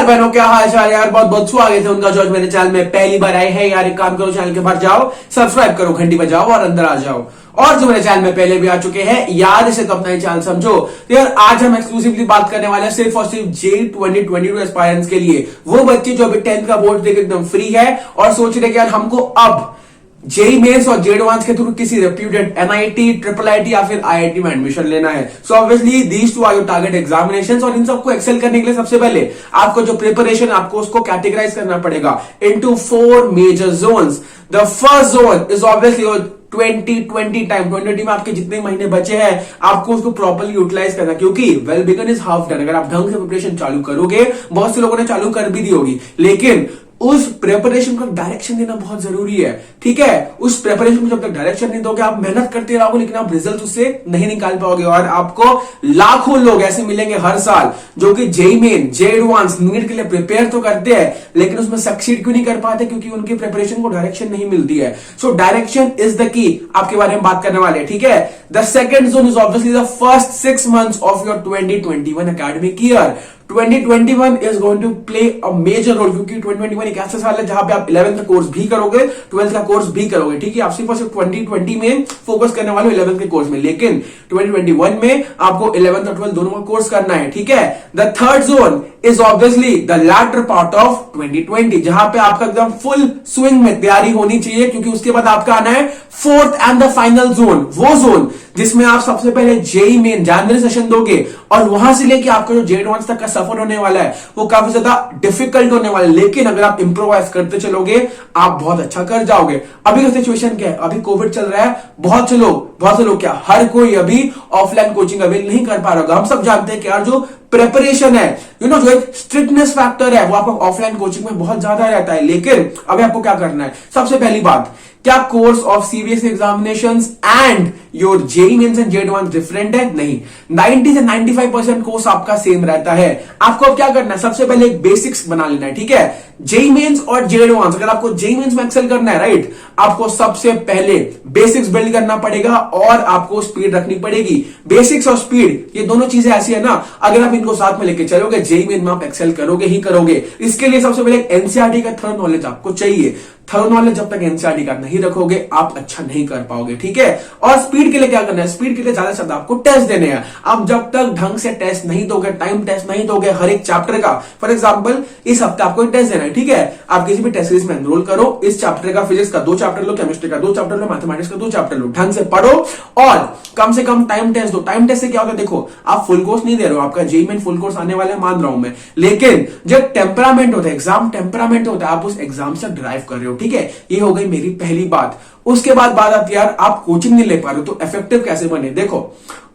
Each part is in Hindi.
बहनों, क्या हाल चाल यार। बहुत बहुत स्वागत है उनका जो आज मेरे चैनल में पहली बार आए हैं यार। एक काम करो, चैनल के बाहर जाओ, सब्सक्राइब करो, घंटी बजाओ और अंदर आ जाओ। और जो मेरे चैनल में पहले भी आ चुके हैं यार, इसे तो अपना ही चैनल समझो। तो यार आज हम एक्सक्लूसिवली बात करने वाले हैं सिर्फ और सिर्फ JEE 2022 एस्पायरेंट्स के लिए। वो बच्चे जो अभी 10th का बोर्ड देकर एकदम फ्री है और सोच रहे कि यार हमको अब जेई मेंस और जेई एडवांस के थ्रू किसी रेप्यूटेड NIT, IIIT या फिर IIT में एडमिशन लेना है। So obviously these two are your target examinations. और इन सबको एक्सेल करने के लिए सबसे पहले आपको जो प्रिपरेशन, आपको उसको कैटेगराइज करना पड़ेगा into 4 major zones. The first zone is obviously 2020 time. 2020 में आपके जितने महीने बचे हैं आपको उसको प्रॉपर्ली यूटिलाइज करना, क्योंकि well begun is half done. अगर आप ढंग से प्रिपरेशन चालू करोगे, बहुत से लोगों ने चालू कर भी दी होगी, लेकिन उस प्रिपरेशन को डायरेक्शन देना बहुत जरूरी है। ठीक है, उस प्रिपरेशन को जब तक डायरेक्शन नहीं दोगे, आप मेहनत करते रहोगे लेकिन आप रिजल्ट उससे नहीं निकाल पाओगे। और आपको लाखों लोग ऐसे मिलेंगे हर साल जो कि JEE main, JEE advance, NEET के लिए प्रिपेयर तो करते हैं लेकिन उसमें सक्सीड क्यों नहीं कर पाते? क्योंकि उनकी प्रिपरेशन को डायरेक्शन नहीं मिलती है। So direction is the key. आपके बारे में बात करने वाले हैं, ठीक है। The second zone is obviously the first 6 months of your 2021 academic year। 2021 is going to play a major role, क्योंकि 2021 एक ऐसा साल है जहां पे आप 11th का कोर्स भी करोगे, 12th का कोर्स भी करोगे। ठीक है, आप सिर्फ और सिर्फ 2020 में फोकस करने वाले हो 11th के कोर्स में, लेकिन 2021 में आपको 11th और 12th दोनों का कोर्स करना है। ठीक है, the third zone is obviously the latter part of 2020, जहां पे आपका एकदम फुल स्विंग में तैयारी होनी चाहिए, क्योंकि उसके बाद आपका आना है fourth and the final zone. वो जोन जिसमें आप सबसे पहले जेई मेन जनवरी सेशन दोगे और वहां से लेके आपका जो जेई एडवांस तक का सफर होने वाला है वो काफी ज्यादा डिफिकल्ट होने वाला है। लेकिन अगर आप इंप्रोवाइज करते चलोगे आप बहुत अच्छा कर जाओगे। अभी का सिचुएशन क्या है? अभी कोविड चल रहा है, बहुत से लोग क्या, हर कोई अभी ऑफलाइन कोचिंग अवेल नहीं कर पा रहा होगा। हम सब जानते हैं कि यार जो प्रिपरेशन है, जो एक स्ट्रिक्टनेस फैक्टर है वो आपको ऑफलाइन कोचिंग में बहुत ज्यादा रहता है। लेकिन अभी आपको क्या करना है? सबसे पहली बात, क्या course of CBSE examinations and your JEE mains and JEE advance different है? नहीं, 90 से 95% कोर्स आपका सेम रहता है। आपको अब क्या करना है? सबसे पहले एक बेसिक्स बना लेना है। ठीक है, जेई मेंस और जेई एडवांस, अगर आपको जेई मेंस में एक्सेल करना है, राइट, आपको सबसे पहले बेसिक्स बिल्ड करना पड़ेगा और आपको स्पीड रखनी पड़ेगी। बेसिक्स और स्पीड ये दोनों चीजें ऐसी है ना, अगर आप इनको साथ में लेके चलोगे जेई मेन में आप एक्सेल करोगे ही करोगे। इसके लिए सबसे पहले एनसीईआरटी का थर्ड नॉलेज आपको चाहिए। थर्ड नॉलेज जब तक एनसीईआरटी का नहीं रखोगे आप अच्छा नहीं कर पाओगे। ठीक है, और स्पीड के लिए क्या करना है? स्पीड के लिए ज्यादा से ज्यादा आपको टेस्ट देने हैं। आप जब तक ढंग से टेस्ट नहीं दोगे, टाइम टेस्ट नहीं दोगे हर एक चैप्टर का, फॉर एग्जांपल इस हफ्ते आपको एक टेस्ट देना है, ठीक है, आप किसी भी टेस्ट सीरीज में एनरोल करो, इस चैप्टर का फिजिक्स का 2 चैप्टर लो, केमिस्ट्री का 2 चैप्टर लो, मैथमेटिक्स का 2 चैप्टर लो, ढंग से पढ़ो और कम से कम टाइम टेस्ट दो। टाइम टेस्ट से क्या होता है? देखो, आप फुल कोर्स नहीं दे रहे हो, आपका जेई मेन फुल कोर्स आने वाला है, मान रहा हूं मैं, लेकिन जब टेम्परामेंट होता है, एग्जाम टेम्परामेंट होता है, आप उस एग्जाम से ड्राइव कर रहे हो। ठीक है, ये हो गई मेरी पहली बात। उसके बाद बात आती है यार आप कोचिंग नहीं ले पा रहे हो तो इफेक्टिव कैसे बने? देखो,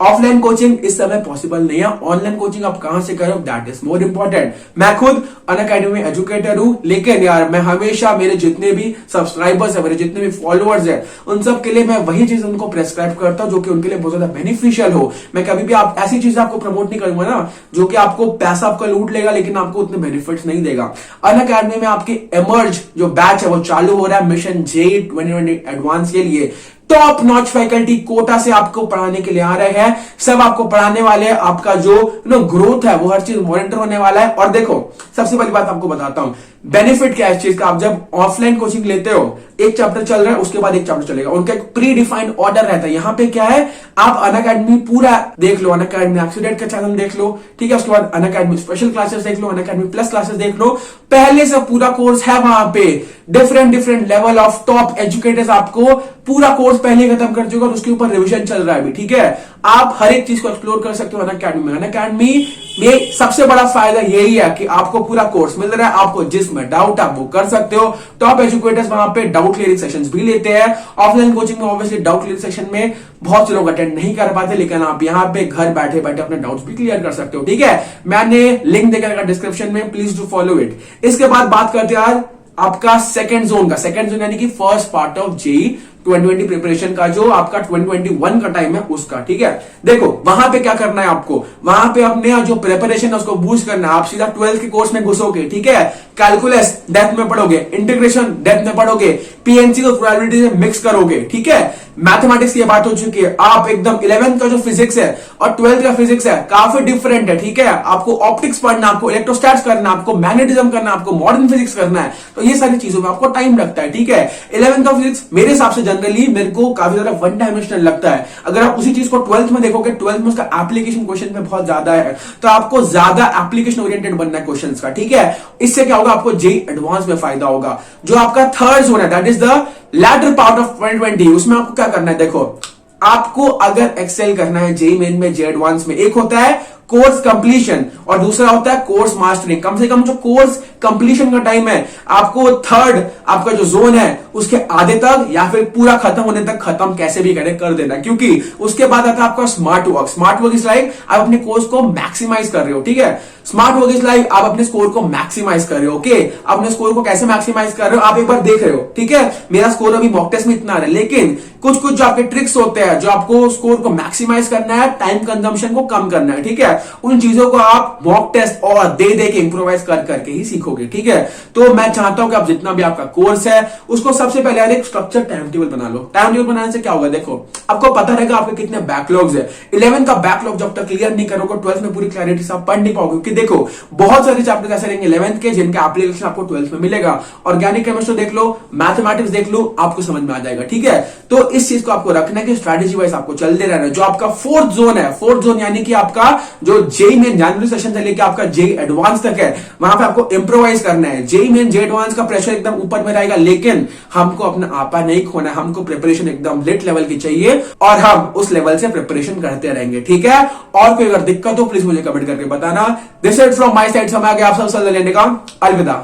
ऑफलाइन कोचिंग इस समय पॉसिबल नहीं है, ऑनलाइन कोचिंग आप कहां से करो दैट इज मोर इंपॉर्टेंट। मैं खुद अनअकैडमी में एजुकेटर हूं, लेकिन यार मैं हमेशा मेरे जितने भी सब्सक्राइबर्स है, मेरे जितने भी फॉलोअर्स है, उन सब के लिए मैं वही चीज उनको प्रेस्क्राइब करता हूं जो कि उनके लिए बहुत ज्यादा बेनिफिशियल हो। मैं कभी भी आप ऐसी चीजें आपको प्रमोट नहीं करूंगा ना जो कि आपको पैसा आपका लूट लेगा लेकिन आपको उतने बेनिफिट्स नहीं देगा। अनअकैडमी में आपकी एमर्ज जो बैच है वो चालू हो रहा है मिशन जेई 2020 एडवांस के लिए। टॉप नॉच फैकल्टी कोटा से आपको पढ़ाने के लिए आ रहे हैं, सब आपको पढ़ाने वाले हैं। आपका जो ग्रोथ है वो हर चीज मॉनिटर होने वाला है। और देखो, सबसे पहली बात आपको बताता हूं, बेनिफिट क्या है इस चीज का। आप जब ऑफलाइन कोचिंग लेते हो, एक चैप्टर चल रहा है उसके बाद एक चैप्टर चलेगा, उनका एक प्री डिफाइंड ऑर्डर रहता है। यहां पे क्या है, आप अनअकैडमी पूरा देख लो, अनअकैडमी एक्सीडेंट का चैनल देख लो, ठीक है, उसके बाद अनअकैडमी स्पेशल क्लासेस देख लो, अनअकैडमी प्लस क्लासेस देख लो, पहले से पूरा कोर्स है वहां पे। Different level of top educators आपको पूरा कोर्स पहले खत्म कर चुका और उसके ऊपर रिविजन चल रहा है अभी। ठीक है, आप हर एक चीज को एक्सप्लोर कर सकते हो अनअकैडमी में। अनअकैडमी में सबसे बड़ा फायदा यही है कि आपको पूरा कोर्स मिल रहा है, आपको जिसमें डाउट आप वो कर सकते हो। टॉप एजुकेटर्स वहां पे डाउट क्लियरिंग सेशंस भी लेते हैं। ऑफलाइन कोचिंग में ऑब्वियसली डाउट क्लियरिंग सेशन में बहुत से लोग अटेंड नहीं कर पाते, लेकिन आप यहाँ पे घर बैठे बैठे अपने डाउट्स भी क्लियर कर सकते हो। ठीक है, मैंने लिंक देकर डिस्क्रिप्शन में, प्लीज डू फॉलो इट। इसके बाद बात करते हैं यार आपका सेकंड जोन का। सेकंड जोन यानी कि first part of JEE 2020 preparation का, जो आपका 2021 का टाइम है उसका। ठीक है, देखो वहां पे क्या करना है आपको, वहां पे अपने जो प्रिपरेशन है उसको बूस्ट करना है। आप सीधा 12th के कोर्स में घुसोगे, ठीक है, कैलकुलस डेप्थ में पढ़ोगे, इंटीग्रेशन डेप्थ में पढ़ोगे, पीएनसी को प्रोबेबिलिटी से मिक्स करोगे। ठीक है, मैथमेटिक्स की ये बात हो चुकी है। आप एकदम 11th का जो फिजिक्स है और 12th का फिजिक्स है काफी डिफरेंट है, ठीक है। आपको ऑप्टिक्स पढ़ना, आपको इलेक्ट्रोस्टैट्स करना, आपको मैग्नेटिज्म करना, आपको मॉडर्न फिजिक्स करना है, तो ये सारी चीजों में आपको टाइम लगता है, ठीक है। 11th का फिजिक्स मेरे हिसाब से जनरली मेरे को काफी ज्यादा वन डायमेंशनल लगता है। अगर आप उसी चीज को 12th में देखोगे, 12th में उसका एप्लीकेशन क्वेश्चन में बहुत ज्यादा है, तो आपको ज्यादा एप्लीकेशन ओरिएंटेड बनना है क्वेश्चंस का, ठीक है। इससे क्या होगा, आपको जेई एडवांस में फायदा होगा। जो आपका थर्ड जोन है, that is the latter part of 2020, उसमें आपको क्या करना है, देखो आपको अगर एक्सेल करना है जेई मेन में, जे एडवांस में, एक होता है कोर्स कंप्लीशन और दूसरा होता है कोर्स मास्टरिंग। कम से कम जो कोर्स कंप्लीशन का टाइम है, आपको थर्ड आपका जो जोन है उसके आधे तक या फिर पूरा खत्म होने तक खत्म कैसे भी करें कर देना, क्योंकि उसके बाद आता है आपका smart work. Smart work is like आप अपने कोर्स को मैक्सिमाइज कर रहे हो, ठीक है। स्मार्ट वर्क इज लाइक आप अपने स्कोर को मैक्सिमाइज कर रहे हो, ओके। अपने स्कोर को कैसे मैक्सिमाइज कर रहे हो, आप एक बार देख रहे हो, ठीक है। मेरा स्कोर अभी मॉक टेस्ट में इतना है, लेकिन कुछ कुछ जो आपके ट्रिक्स होते हैं, जो आपको स्कोर को मैक्सिमाइज करना है, टाइम कंजम्पशन को कम करना है, ठीक है। उन चीजों को आप मॉक टेस्ट और दे के इंप्रोवाइज कर करके ही सीखोगे, ठीक है। तो मैं चाहता हूं कि आप जितना भी आपका कोर्स है उसको सबसे पहले यार एक स्ट्रक्चर टाइम टेबल बना लो। टाइम टेबल बनाने से क्या होगा, देखो आपको पता रहेगा आपके कितने बैकलॉग्स है। 11th का बैकलॉग जब तक क्लियर नहीं करोगे, 12th में पूरी क्लैरिटी से आप पढ़ नहीं पाओगे, क्योंकि देखो बहुत सारे चैप्टर ऐसे रहेंगे 11th के जिनका एप्लीकेशन आपको 12th में मिलेगा। ऑर्गेनिक केमिस्ट्री देख लो, मैथमेटिक्स देख लो, आपको समझ में आ जाएगा, ठीक है। तो इस चीज को आपको रखना है कि स्ट्रेटेजी वाइज आपको चलते रहना है। जो आपका फोर्थ जोन है, फोर्थ जोन यानी कि आपका जो जेई मेन जनवरी सेशन से लेकर आपका जेई एडवांस तक है, वहां पे आपको इंप्रोवाइज करना है। जेई मेन जे एडवांस का प्रेशर एकदम ऊपर में रहेगा, लेकिन हमको अपना आपा नहीं खोना है, हमको प्रिपरेशन एकदम लिट लेवल की चाहिए और हम उस लेवल से प्रिपरेशन करते रहेंगे, ठीक है। और कोई अगर दिक्कत हो प्लीज मुझे कमेंट करके बताना। This is from my side, समय आ गया आप सब सलाह लेने का। अलविदा।